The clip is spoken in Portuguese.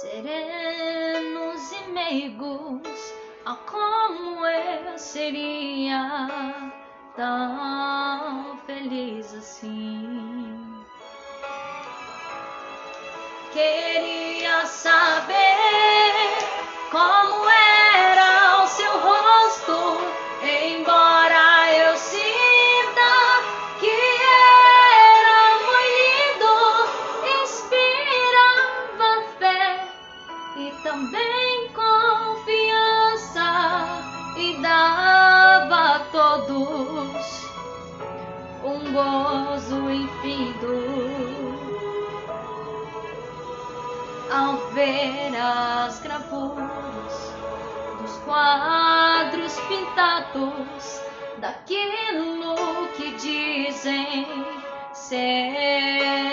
serenos e meigos. Ah, como eu seria tão feliz assim. Queria saber como era o seu rosto, embora eu sinta que era muito lindo. Inspirava fé e também confiança, e dava a todos um gozo infinito ao ver as gravuras dos quadros pintados daquilo que dizem ser